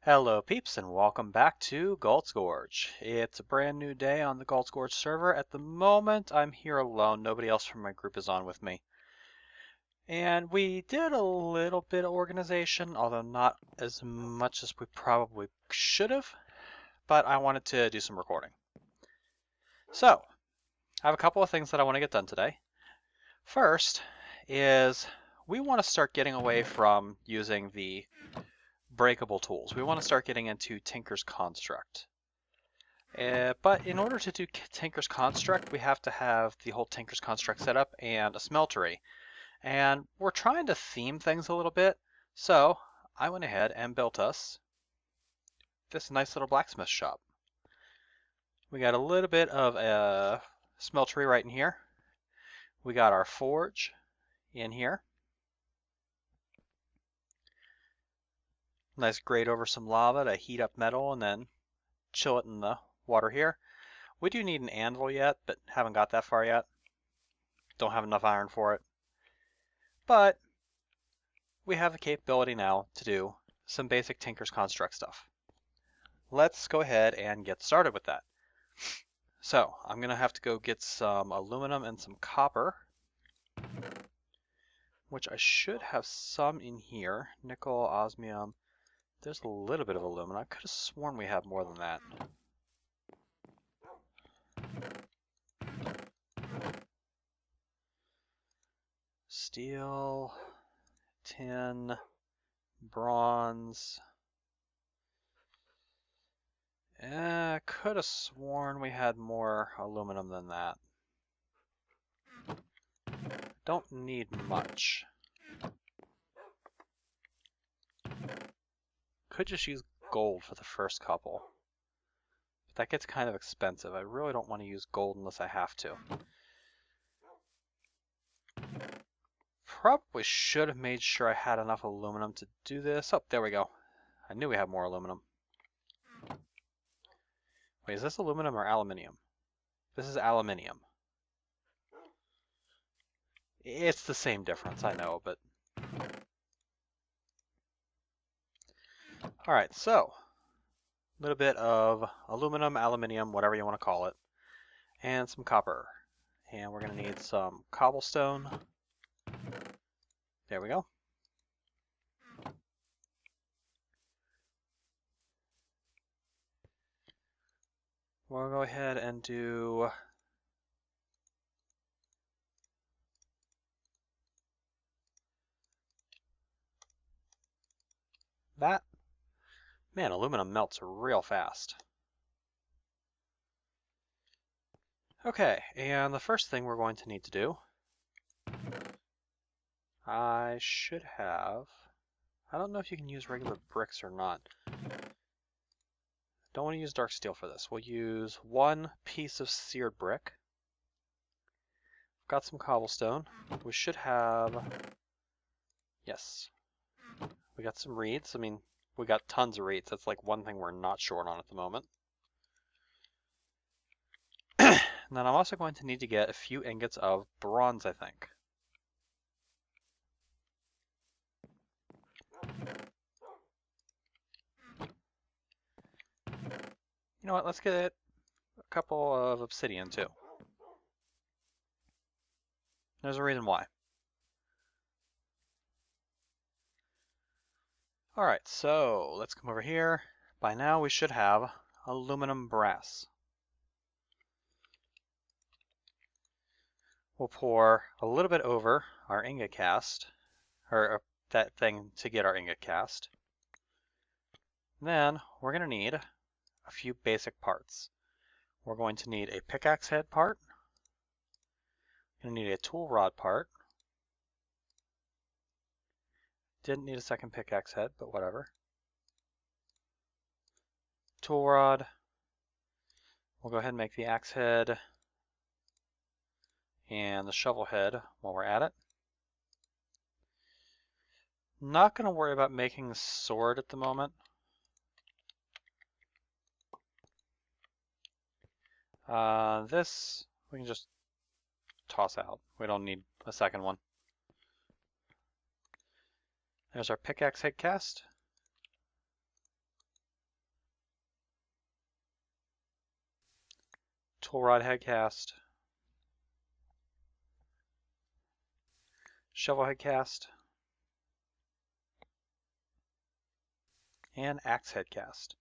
Hello peeps and welcome back to Gult's Gorge. It's a brand new day on the Gult's Gorge server. At the moment I'm here alone, nobody else from my group is on with me. And we did a little bit of organization, although not as much as we probably should have, but I wanted to do some recording. So, I have a couple of things that I want to get done today. First is we want to start getting away from using the breakable tools. We want to start getting into Tinker's Construct. But in order to do Tinker's Construct, we have to have the whole Tinker's Construct set up and a smeltery. And we're trying to theme things a little bit, so I went ahead and built us this nice little blacksmith shop. We got a little bit of a smeltery right in here. We got our forge in here. Nice grate over some lava to heat up metal and then chill it in the water here. We do need an anvil yet, but haven't got that far yet. Don't have enough iron for it. But we have the capability now to do some basic Tinker's Construct stuff. Let's go ahead and get started with that. So I'm going to have to go get some aluminum and some copper, which I should have some in here. Nickel, osmium. There's a little bit of aluminum. I could have sworn we have more than that. Steel, tin, bronze. I could have sworn we had more aluminum than that. Don't need much. Could just use gold for the first couple. But that gets kind of expensive. I really don't want to use gold unless I have to. Probably should have made sure I had enough aluminum to do this. Oh, there we go. I knew we had more aluminum. Wait, is this aluminum or aluminium? This is aluminium. It's the same difference, I know, but... Alright, so... a little bit of aluminum, aluminium, whatever you want to call it. And some copper. And we're going to need some cobblestone. There we go. We'll go ahead and do that. Man, aluminum melts real fast. Okay, and the first thing we're going to need to do, I should have, I don't know if you can use regular bricks or not. Don't want to use dark steel for this. We'll use one piece of seared brick. Got some cobblestone. We should have, yes, we got some reeds. I mean, we got tons of reeds. That's like one thing we're not short on at the moment. And then I'm also going to need to get a few ingots of bronze, I think. You know what, let's get a couple of obsidian too. There's a reason why. Alright, so let's come over here. By now we should have aluminum brass. We'll pour a little bit over our ingot cast, or that thing to get our ingot cast. Then we're going to need a few basic parts. We're going to need a pickaxe head part. We're going to need a tool rod part. Didn't need a second pickaxe head, but whatever. Tool rod. We'll go ahead and make the axe head and the shovel head while we're at it. Not going to worry about making the sword at the moment. This we can just toss out. We don't need a second one. There's our pickaxe head cast. Tool rod head cast. Shovel head cast. And axe head cast.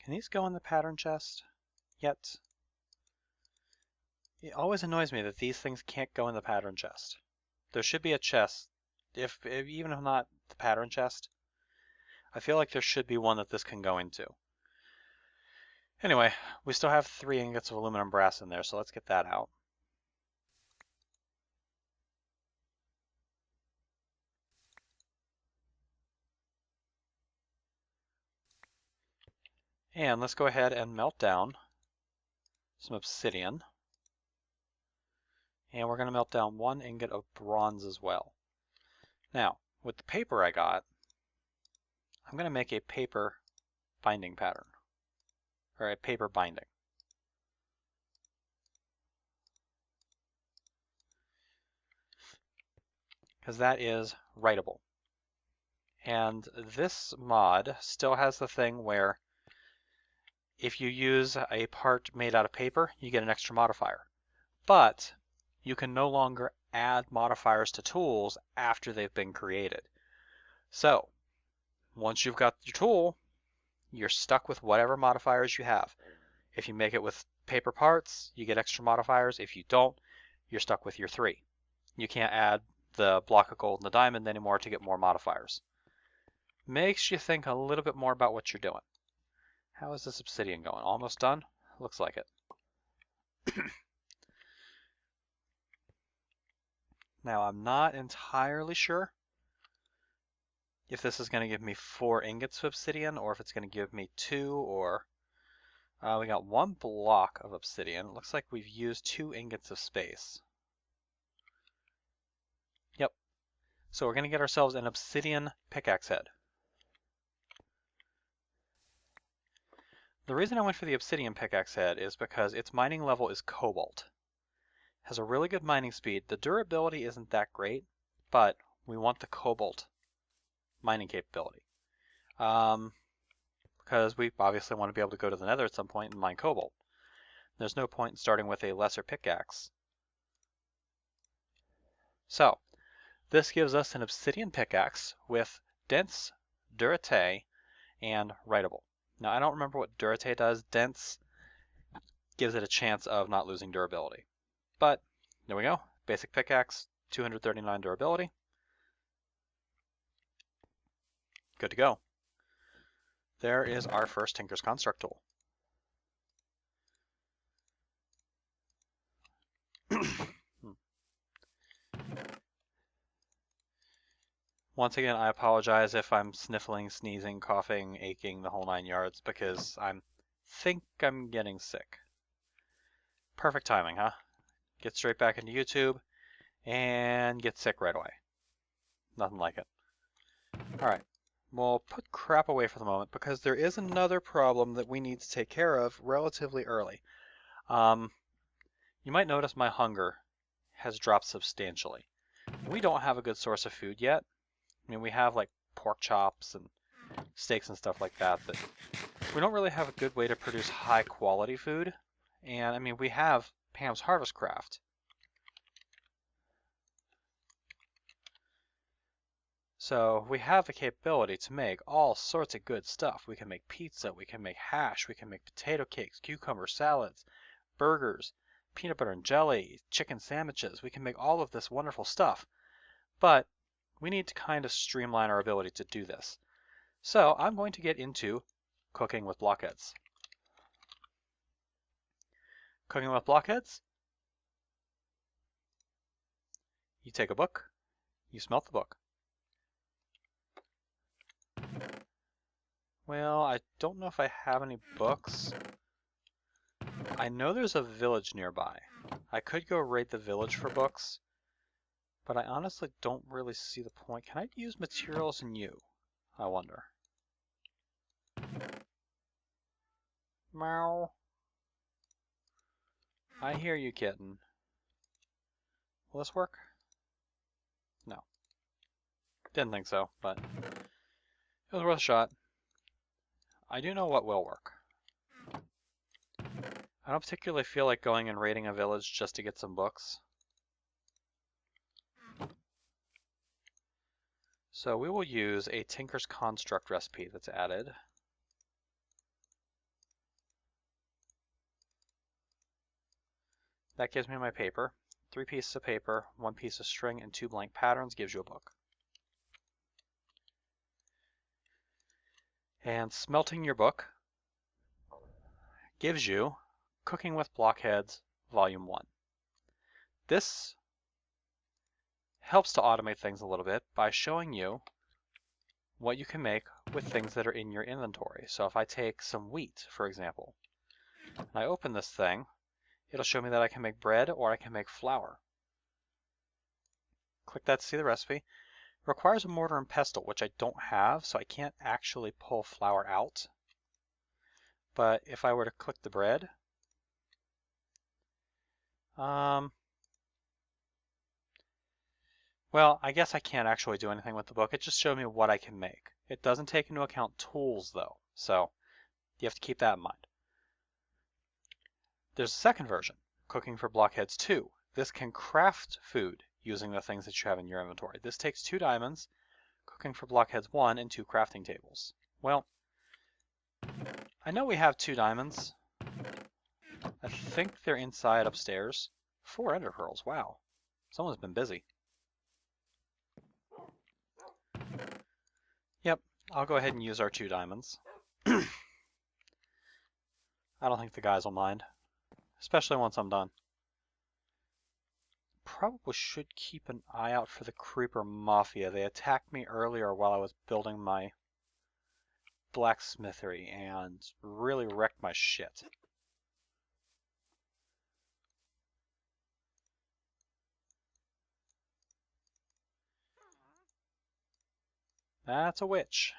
Can these go in the pattern chest yet? It always annoys me that these things can't go in the pattern chest. There should be a chest, even if not the pattern chest. I feel like there should be one that this can go into. Anyway, we still have 3 ingots of aluminum brass in there, so let's get that out. And let's go ahead and melt down some obsidian. And we're going to melt down 1 ingot of bronze as well. Now, with the paper I got, I'm going to make a paper binding pattern, or a paper binding. Because that is writable. And this mod still has the thing where if you use a part made out of paper, you get an extra modifier. But you can no longer add modifiers to tools after they've been created. So once you've got your tool, you're stuck with whatever modifiers you have. If you make it with paper parts, you get extra modifiers. If you don't, you're stuck with your 3. You can't add the block of gold and the diamond anymore to get more modifiers. Makes you think a little bit more about what you're doing. How is this obsidian going? Almost done? Looks like it. Now, I'm not entirely sure if this is going to give me 4 ingots of obsidian or if it's going to give me 2 or... we got 1 block of obsidian. It looks like we've used 2 ingots of space. Yep. So we're going to get ourselves an obsidian pickaxe head. The reason I went for the obsidian pickaxe head is because its mining level is cobalt. Has a really good mining speed. The durability isn't that great, but we want the cobalt mining capability. Because we obviously want to be able to go to the Nether at some point and mine cobalt. There's no point in starting with a lesser pickaxe. So, this gives us an obsidian pickaxe with dense, durate, and writable. Now, I don't remember what durate does. Dense gives it a chance of not losing durability. But, there we go. Basic pickaxe, 239 durability. Good to go. There is our first Tinker's Construct tool. Once again, I apologize if I'm sniffling, sneezing, coughing, aching, the whole 9 yards, because I think I'm getting sick. Perfect timing, huh? Get straight back into YouTube and get sick right away. Nothing like it. Alright, we'll put crap away for the moment because there is another problem that we need to take care of relatively early. You might notice my hunger has dropped substantially. We don't have a good source of food yet. I mean, we have like pork chops and steaks and stuff like that, but we don't really have a good way to produce high quality food. And I mean, we have Pam's Harvest Craft. So we have the capability to make all sorts of good stuff. We can make pizza, we can make hash, we can make potato cakes, cucumber salads, burgers, peanut butter and jelly, chicken sandwiches. We can make all of this wonderful stuff. But we need to kind of streamline our ability to do this. So I'm going to get into cooking with blockheads. Cooking with blockheads, you take a book, you smelt the book. Well, I don't know if I have any books. I know there's a village nearby. I could go raid the village for books, but I honestly don't really see the point. Can I use materials in you? I wonder. Meow. I hear you, kitten. Will this work? No. Didn't think so, but it was worth a shot. I do know what will work. I don't particularly feel like going and raiding a village just to get some books. So we will use a Tinker's Construct recipe that's added. That gives me my paper. 3 pieces of paper, 1 piece of string, and 2 blank patterns gives you a book. And smelting your book gives you Cooking with Blockheads, Volume 1. This helps to automate things a little bit by showing you what you can make with things that are in your inventory. So if I take some wheat, for example, and I open this thing, it'll show me that I can make bread or I can make flour. Click that to see the recipe. It requires a mortar and pestle, which I don't have, so I can't actually pull flour out. But if I were to click the bread, well, I guess I can't actually do anything with the book. It just showed me what I can make. It doesn't take into account tools, though, so you have to keep that in mind. There's a second version, Cooking for Blockheads 2. This can craft food using the things that you have in your inventory. This takes 2 diamonds, Cooking for Blockheads 1, and 2 crafting tables. Well, I know we have 2 diamonds. I think they're inside upstairs. 4 ender pearls, wow. Someone's been busy. Yep, I'll go ahead and use our 2 diamonds. I don't think the guys will mind, especially once I'm done. Probably should keep an eye out for the Creeper Mafia. They attacked me earlier while I was building my blacksmithery and really wrecked my shit. That's a witch.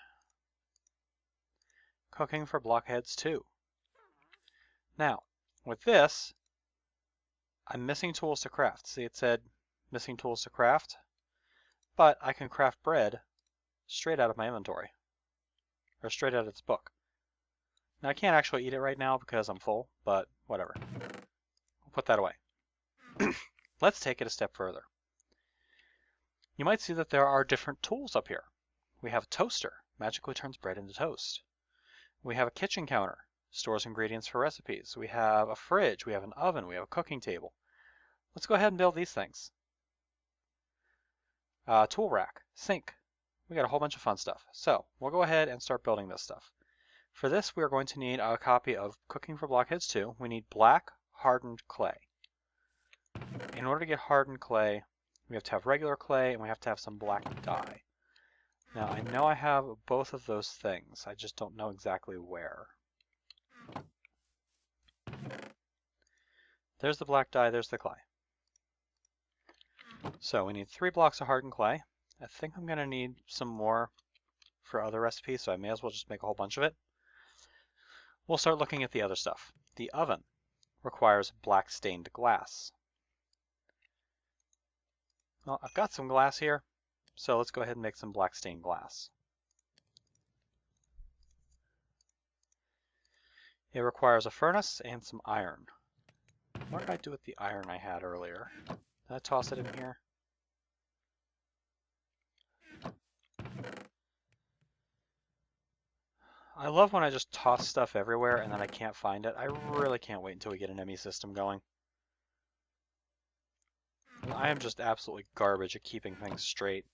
Cooking for Blockheads 2. Now, with this, I'm missing tools to craft. See, it said missing tools to craft, but I can craft bread straight out of my inventory, or straight out of its book. Now, I can't actually eat it right now because I'm full, but whatever. We'll put that away. Let's take it a step further. You might see that there are different tools up here. We have a toaster, magically turns bread into toast. We have a kitchen counter, stores ingredients for recipes. We have a fridge, we have an oven, we have a cooking table. Let's go ahead and build these things. Tool rack, sink. We got a whole bunch of fun stuff. So we'll go ahead and start building this stuff. For this, we are going to need a copy of Cooking for Blockheads 2. We need black hardened clay. In order to get hardened clay, we have to have regular clay and we have to have some black dye. Now, I know I have both of those things. I just don't know exactly where. There's the black dye, there's the clay. So we need 3 blocks of hardened clay. I think I'm going to need some more for other recipes, so I may as well just make a whole bunch of it. We'll start looking at the other stuff. The oven requires black stained glass. Well, I've got some glass here, so let's go ahead and make some black stained glass. It requires a furnace and some iron. What did I do with the iron I had earlier? Did I toss it in here? I love when I just toss stuff everywhere and then I can't find it. I really can't wait until we get an ME system going. I am just absolutely garbage at keeping things straight.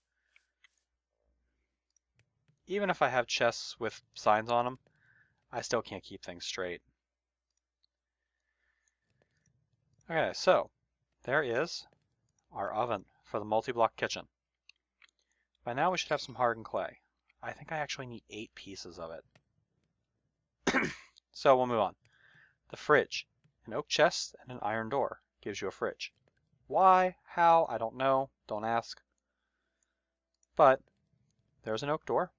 Even if I have chests with signs on them, I still can't keep things straight. Okay, so there is our oven for the multi-block kitchen. By now we should have some hardened clay. I think I actually need 8 pieces of it. So we'll move on. The fridge. An oak chest and an iron door gives you a fridge. Why? How? I don't know. Don't ask. But there's an oak door.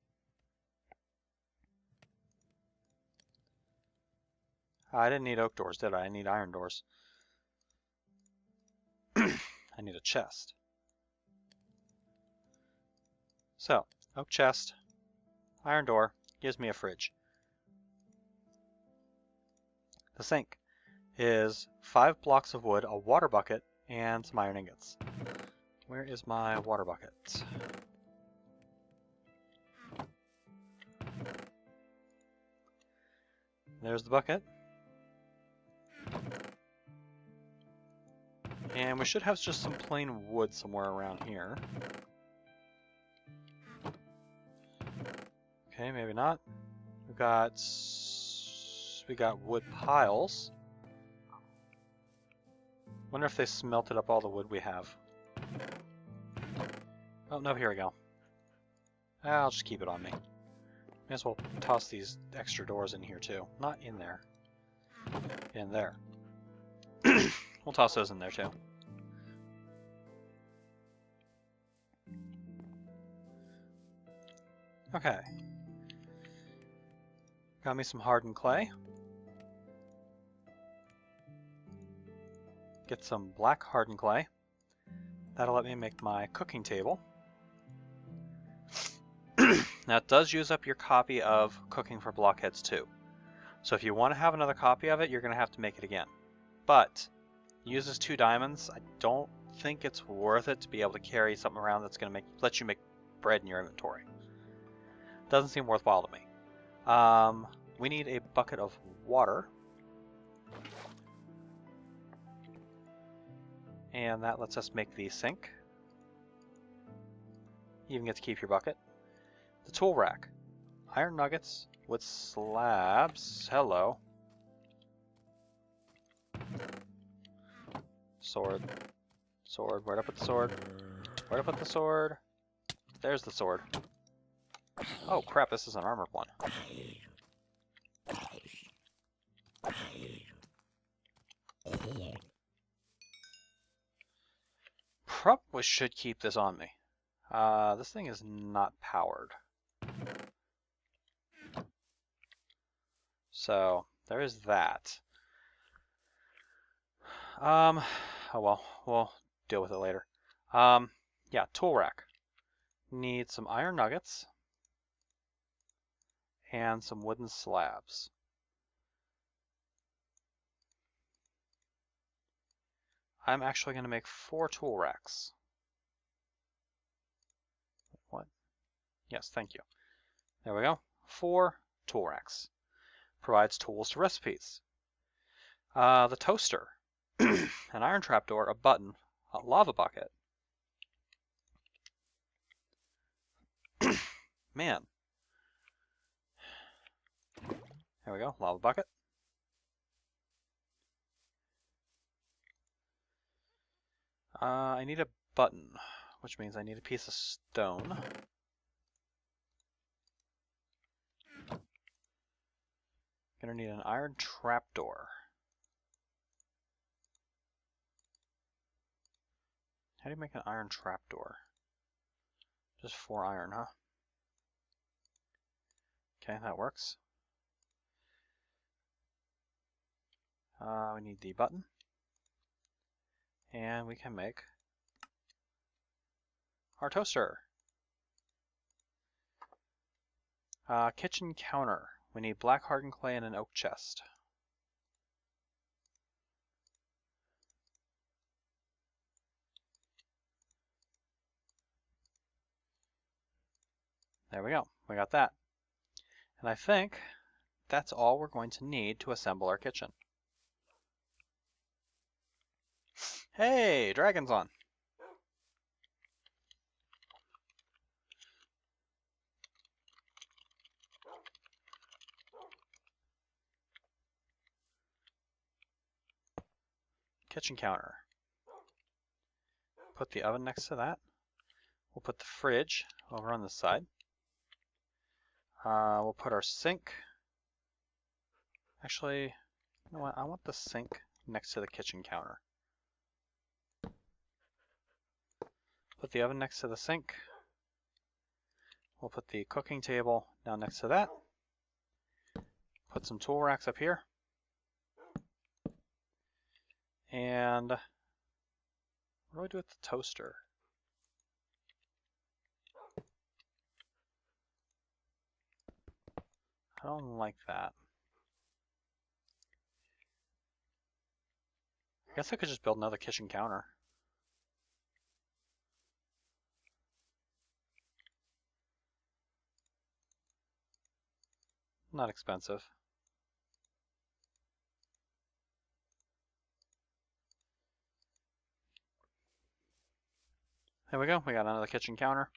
I didn't need oak doors, did I? I need iron doors. I need a chest. So, oak chest, iron door, gives me a fridge. The sink. is 5 blocks of wood, a water bucket, and some iron ingots. Where is my water bucket? There's the bucket. And we should have just some plain wood somewhere around here. Okay, maybe not. We got wood piles. Wonder if they smelted up all the wood we have. Oh no, here we go. I'll just keep it on me. May as well toss these extra doors in here too. Not in there. In there. We'll toss those in there too. Okay. Got me some hardened clay. Get some black hardened clay. That'll let me make my cooking table. Now it does use up your copy of Cooking for Blockheads 2. So if you want to have another copy of it, you're going to have to make it again. But it uses 2 diamonds. I don't think it's worth it to be able to carry something around that's going to let you make bread in your inventory. Doesn't seem worthwhile to me. We need a bucket of water. And that lets us make the sink. You even get to keep your bucket. The tool rack. Iron nuggets with slabs. Hello. Sword. Sword. Where'd I put the sword? Where'd I put the sword? There's the sword. Oh crap, this is an armored one. Probably should keep this on me. This thing is not powered. So, there is that. Oh well, we'll deal with it later. Yeah, tool rack. Need some iron nuggets and some wooden slabs. I'm actually going to make 4 tool racks. What? Yes, thank you. There we go. 4 tool racks. Provides tools to recipes. The toaster. An iron trapdoor, a button, a lava bucket. Man. There we go, lava bucket. I need a button, which means I need a piece of stone. Gonna need an iron trapdoor. How do you make an iron trapdoor? Just 4 iron, huh? Okay, that works. We need the button. And we can make our toaster. Kitchen counter. We need black hardened clay and an oak chest. There we go. We got that. And I think that's all we're going to need to assemble our kitchen. Hey, dragon's on. Kitchen counter. Put the oven next to that. We'll put the fridge over on this side. We'll put our sink. Actually, you know what? I want the sink next to the kitchen counter. Put the oven next to the sink. We'll put the cooking table down next to that. Put some tool racks up here. And what do I do with the toaster? I don't like that. I guess I could just build another kitchen counter. Not expensive. There we go. We got another kitchen counter.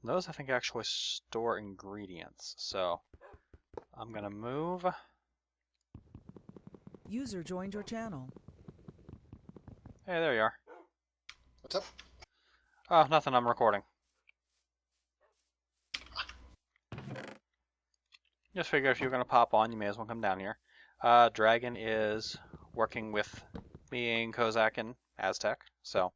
Those, I think, actually store ingredients. So I'm going to move. User joined your channel. Hey, there you are. What's up? Oh, nothing. I'm recording. Just figure if you're going to pop on, you may as well come down here. Dragon is working with me and Kozak and Aztec, so.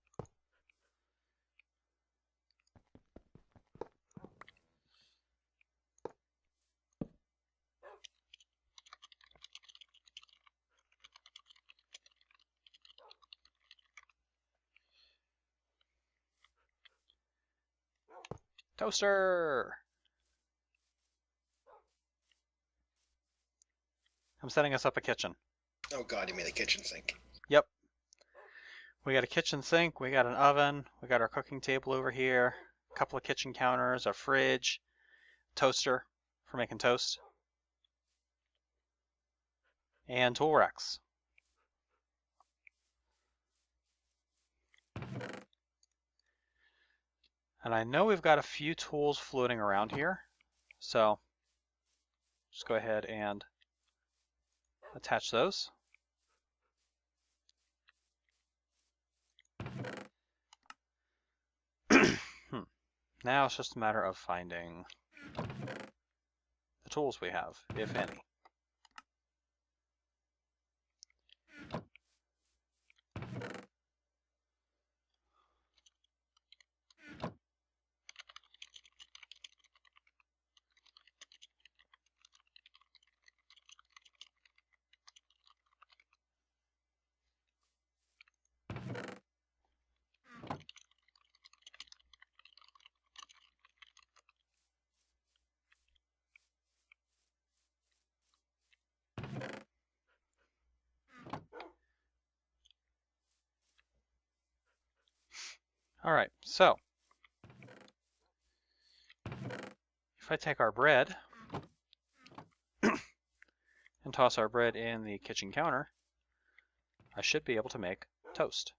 Toaster! I'm setting us up a kitchen. Oh god, you mean the kitchen sink. Yep. We got a kitchen sink, we got an oven, we got our cooking table over here, a couple of kitchen counters, a fridge, toaster for making toast, and tool racks. And I know we've got a few tools floating around here, so just go ahead and attach those. Now it's just a matter of finding the tools we have, if any. Alright, so if I take our bread and toss our bread in the kitchen counter, I should be able to make toast.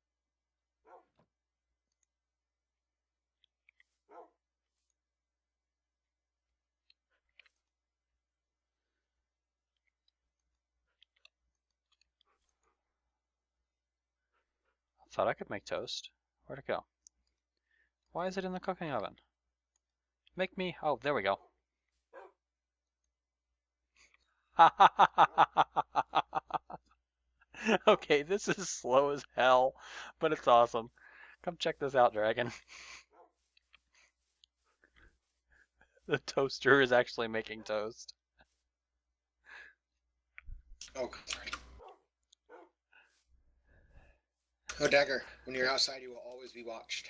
I thought I could make toast. Where'd it go? Why is it in the cooking oven? Make me... Oh, there we go. Okay, this is slow as hell, but it's awesome. Come check this out, Dragon. The toaster is actually making toast. Oh, sorry. Oh, Dagger, when you're outside, you will always be watched.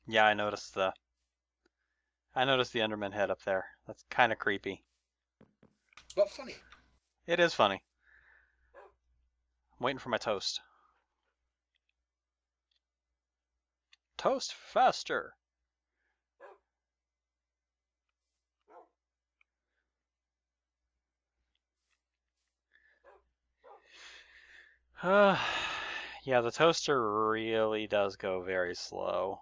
Yeah, I noticed the Enderman head up there. That's kind of creepy. But funny. It is funny. I'm waiting for my toast. Toast faster! Yeah, the toaster really does go very slow.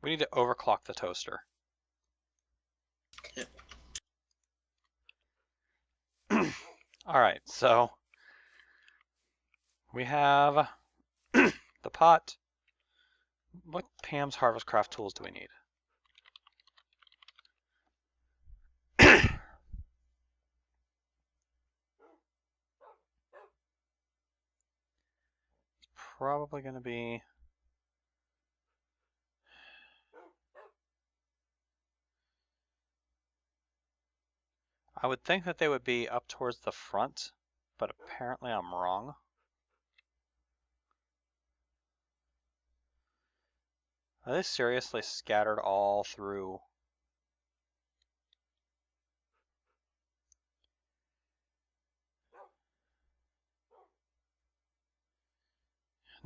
We need to overclock the toaster. Alright, so we have the pot. What Pam's Harvest Craft tools do we need? Probably going to be... I would think that they would be up towards the front, but apparently I'm wrong. Are they seriously scattered all through?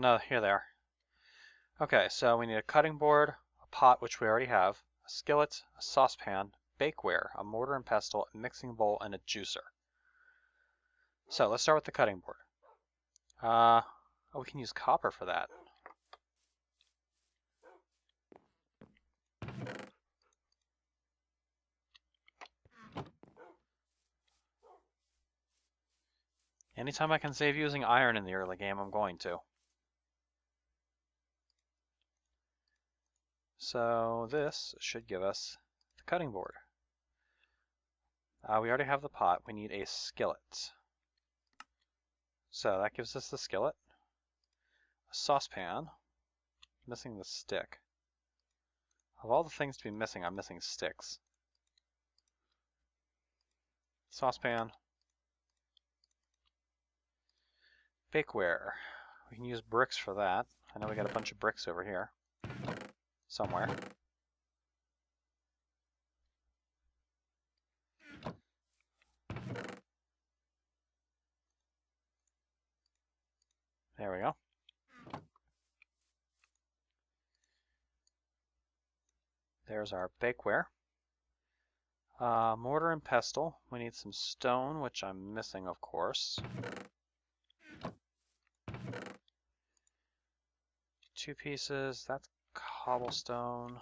No, here they are. Okay, so we need a cutting board, a pot, which we already have, a skillet, a saucepan, bakeware, a mortar and pestle, a mixing bowl, and a juicer. So let's start with the cutting board. Oh, we can use copper for that. Anytime I can save using iron in the early game, I'm going to. So this should give us the cutting board. We already have the pot. We need a skillet. So that gives us the skillet. A saucepan. Missing the stick. Of all the things to be missing, I'm missing sticks. Saucepan. Bakeware. We can use bricks for that. I know we got a bunch of bricks over here. Somewhere. There we go. There's our bakeware. Mortar and pestle. We need some stone, which I'm missing, of course. 2 pieces. That's cobblestone.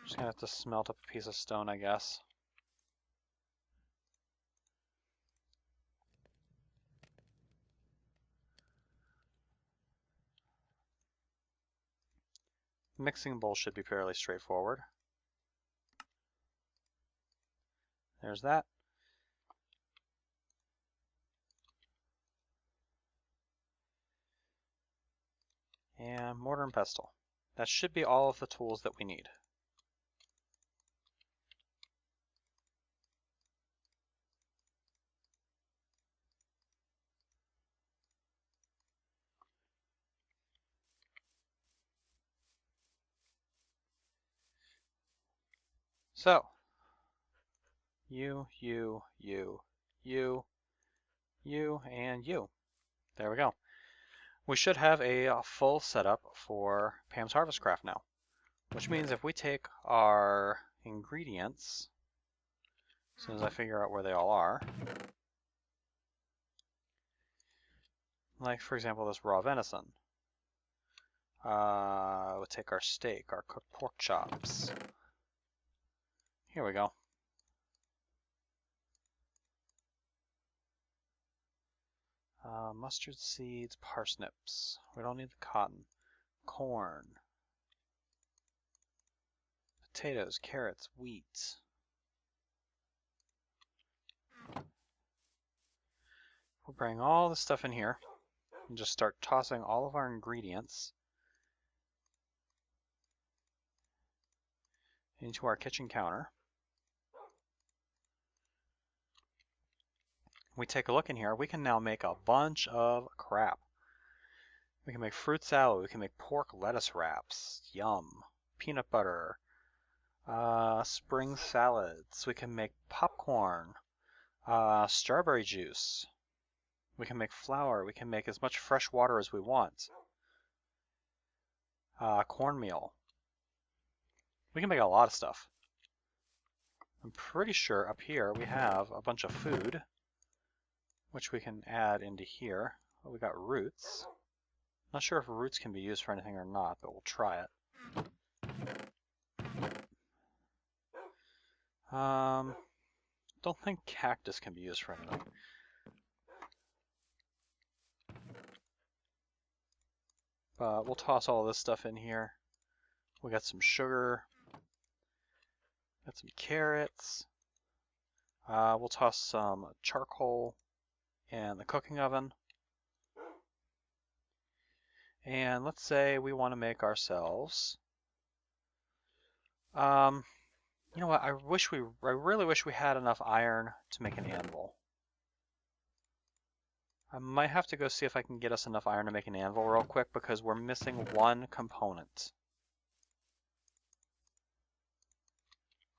Just gonna have to smelt up a piece of stone, I guess. Mixing bowl should be fairly straightforward. There's that. And mortar and pestle. That should be all of the tools that we need. So, you, and you. There we go. We should have a full setup for Pam's Harvest Craft now, which means if we take our ingredients, as soon as I figure out where they all are, like for example this raw venison, we'll take our steak, our cooked pork chops. Here we go. Mustard seeds, parsnips. We don't need the cotton. Corn. Potatoes, carrots, wheat. We'll bring all this stuff in here and just start tossing all of our ingredients into our kitchen counter. We take a look in here, we can now make a bunch of crap. We can make fruit salad, we can make pork lettuce wraps, yum, peanut butter, spring salads, we can make popcorn, strawberry juice, we can make flour, we can make as much fresh water as we want, cornmeal. We can make a lot of stuff. I'm pretty sure up here we have a bunch of food, which we can add into here. We got roots. Not sure if roots can be used for anything or not, but we'll try it. Don't think cactus can be used for anything. But we'll toss all this stuff in here. We got some sugar. Got some carrots. We'll toss some charcoal in the cooking oven. And let's say we want to make ourselves, you know what, I really wish we had enough iron to make an anvil. I might have to go see if I can get us enough iron to make an anvil real quick because we're missing one component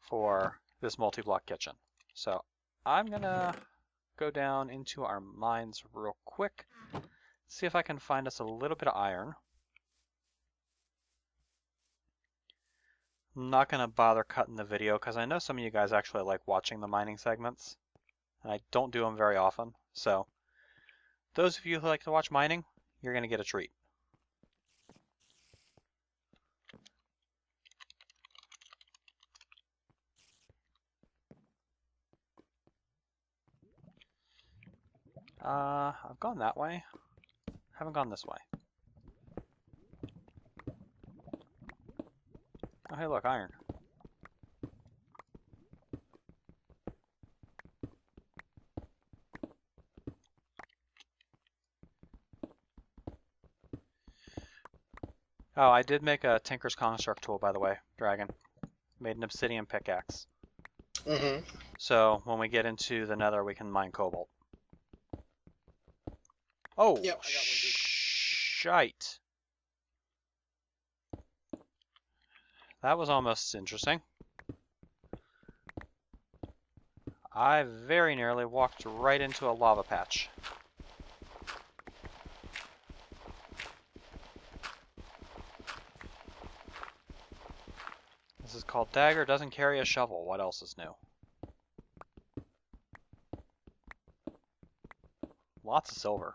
for this multi-block kitchen. So I'm gonna go down into our mines real quick, see if I can find us a little bit of iron. I'm not going to bother cutting the video because I know some of you guys actually like watching the mining segments. And I don't do them very often. So those of you who like to watch mining, you're going to get a treat. I've gone that way. Haven't gone this way. Oh, hey, look, iron. Oh, I did make a Tinker's Construct tool, by the way, Dragon. Made an obsidian pickaxe. Mm-hmm. So when we get into the Nether, we can mine cobalt. Oh, Yep, I got one too. shite. That was almost interesting. I very nearly walked right into a lava patch. This is called Dagger, doesn't carry a shovel. What else is new? Lots of silver.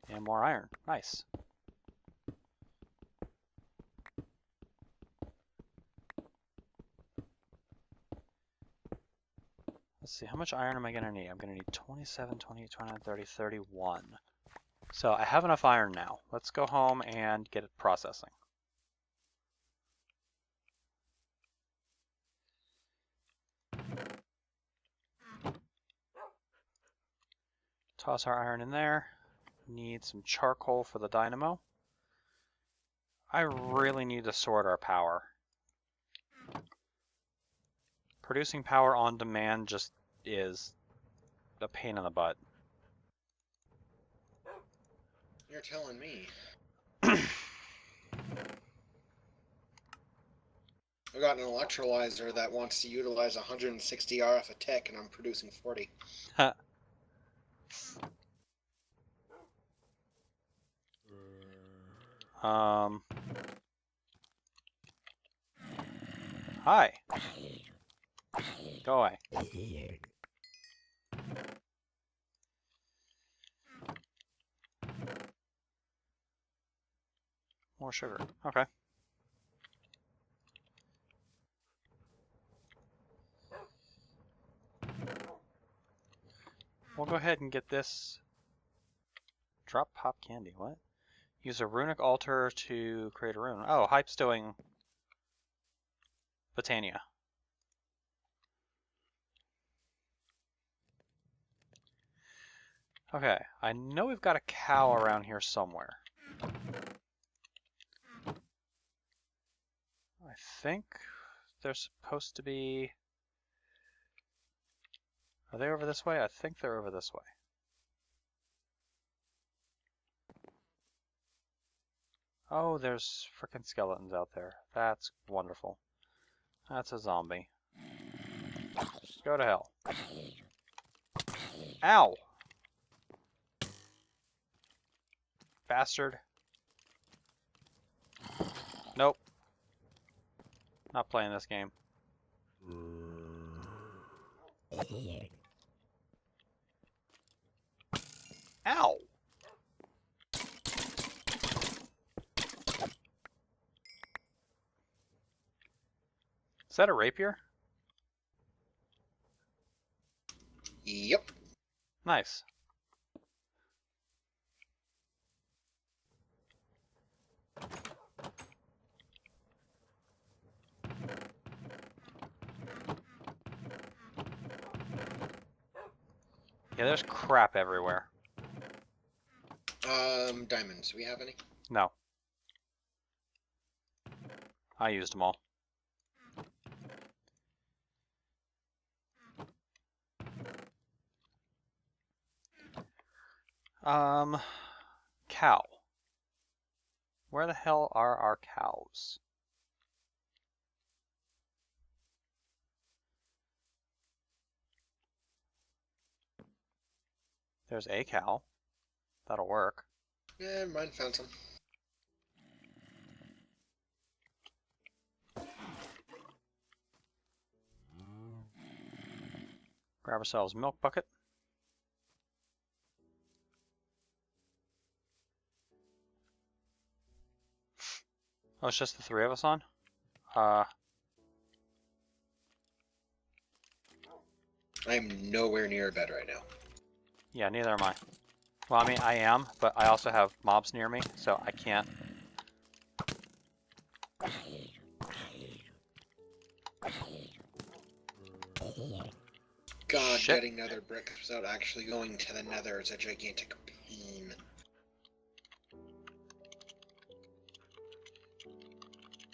And more iron. Nice. Let's see, how much iron am I going to need? I'm going to need 27, 28, 29, 30, 31. So I have enough iron now. Let's go home and get it processing. Toss our iron in there. Need some charcoal for the dynamo. I really need to sort our power. Producing power on demand just is a pain in the butt. You're telling me. I got an electrolyzer that wants to utilize 160 RF a tick, and I'm producing 40. Hi. Go away. More sugar. Okay. We'll go ahead and get this. Drop pop candy. What? Use a runic altar to create a rune. Oh, Hype's doing Botania. Okay, I know we've got a cow around here somewhere. I think they're supposed to be... Are they over this way? I think they're over this way. Oh, there's frickin' skeletons out there. That's wonderful. That's a zombie. Go to hell. Ow! Bastard. Nope. Not playing this game. Ow! Is that a rapier? Yep. Nice. Yeah, there's crap everywhere. Diamonds. Do we have any? No. I used them all. Cow. Where the hell are our cows? There's a cow. That'll work. Yeah, mine found some. Grab ourselves a milk bucket. Oh, it's just the three of us on? I'm nowhere near a bed right now. Yeah, neither am I. Well, I mean, I am, but I also have mobs near me, so I can't. God, Shit. getting nether brick without actually going to the nether is a gigantic pain.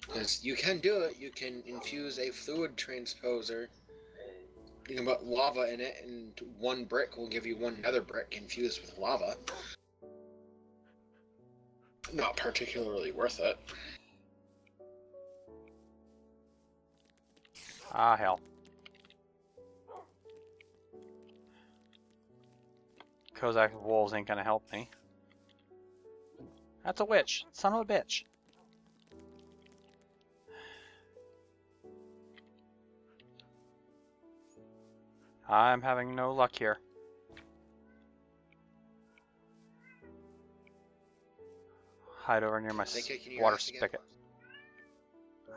Because you can do it, you can infuse a fluid transposer. You can put lava in it, and one brick will give you one nether brick infused with lava. Not particularly worth it. Ah, hell. Kozak wolves ain't gonna help me. That's a witch. Son of a bitch. I'm having no luck here. Hide over near my water spigot.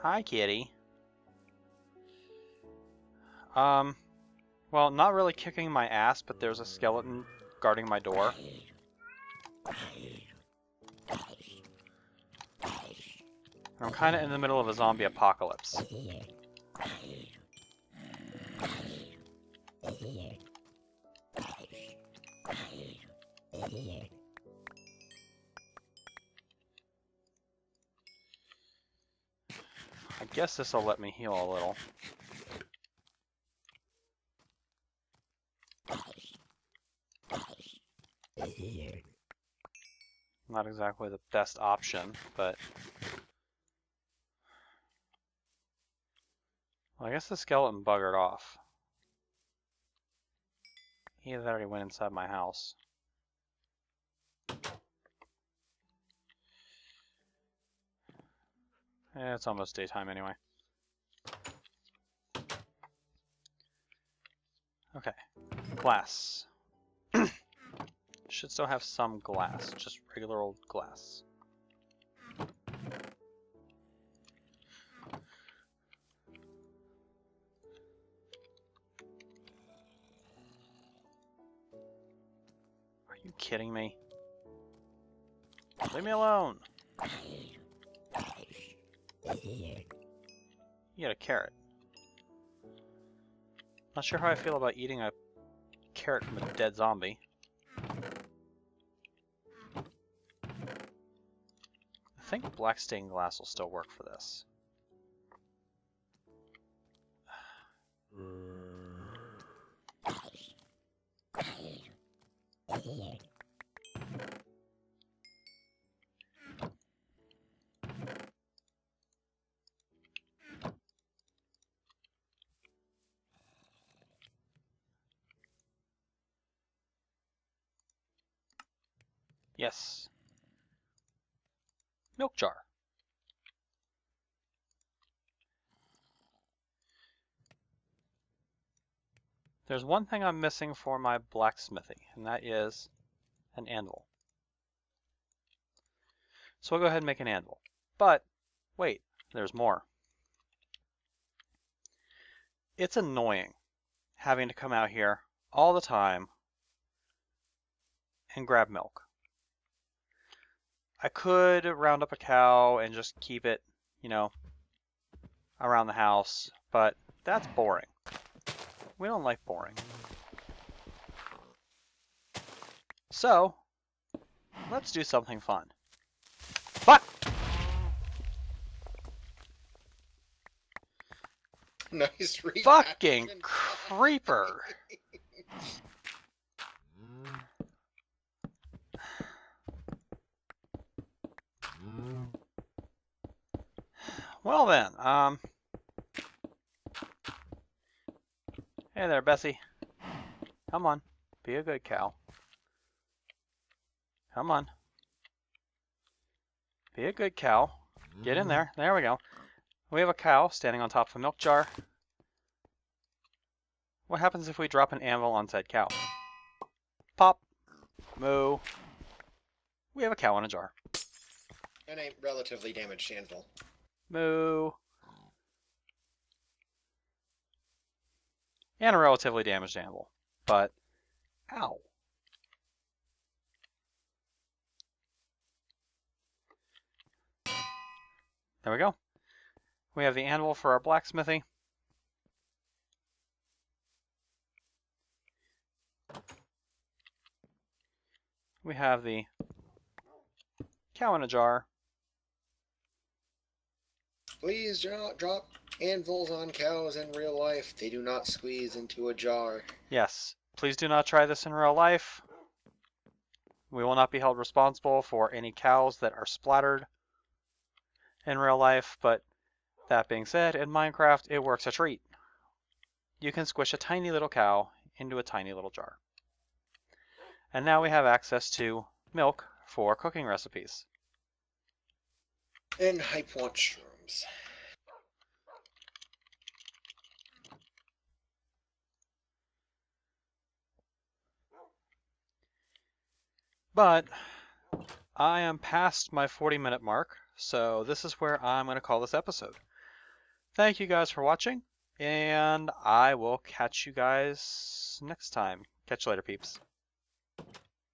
Hi, kitty. Well, not really kicking my ass, but there's a skeleton guarding my door. I'm kind of in the middle of a zombie apocalypse. I guess this will let me heal a little. Not exactly the best option, but... Well, I guess the skeleton buggered off. He had already went inside my house. It's almost daytime anyway. Okay, glass. Should still have some glass, just regular old glass. Are you kidding me? Leave me alone! You got a carrot. Not sure how I feel about eating a carrot from a dead zombie. I think black stained glass will still work for this. Yes. Milk jar. There's one thing I'm missing for my blacksmithing, and that is an anvil. So I'll go ahead and make an anvil. But, wait, there's more. It's annoying having to come out here all the time and grab milk. I could round up a cow and just keep it, you know, around the house, but that's boring. We don't like boring. So, let's do something fun. Fuck! Nice reaction. Fucking creeper! Well then, hey there, Bessie. Come on, be a good cow. Come on. Be a good cow. Get in there. There we go. We have a cow standing on top of a milk jar. What happens if we drop an anvil on said cow? Pop. Moo. We have a cow in a jar. And a relatively damaged anvil. Moo. And a relatively damaged anvil. But, ow. There we go. We have the anvil for our blacksmithy. We have the cow in a jar. Please do not drop anvils on cows in real life. They do not squeeze into a jar. Yes, please do not try this in real life. We will not be held responsible for any cows that are splattered in real life, but that being said, in Minecraft, it works a treat. You can squish a tiny little cow into a tiny little jar. And now we have access to milk for cooking recipes. And hype want shrooms. But I am past my 40-minute mark, so this is where I'm going to call this episode. Thank you guys for watching, and I will catch you guys next time. Catch you later, peeps.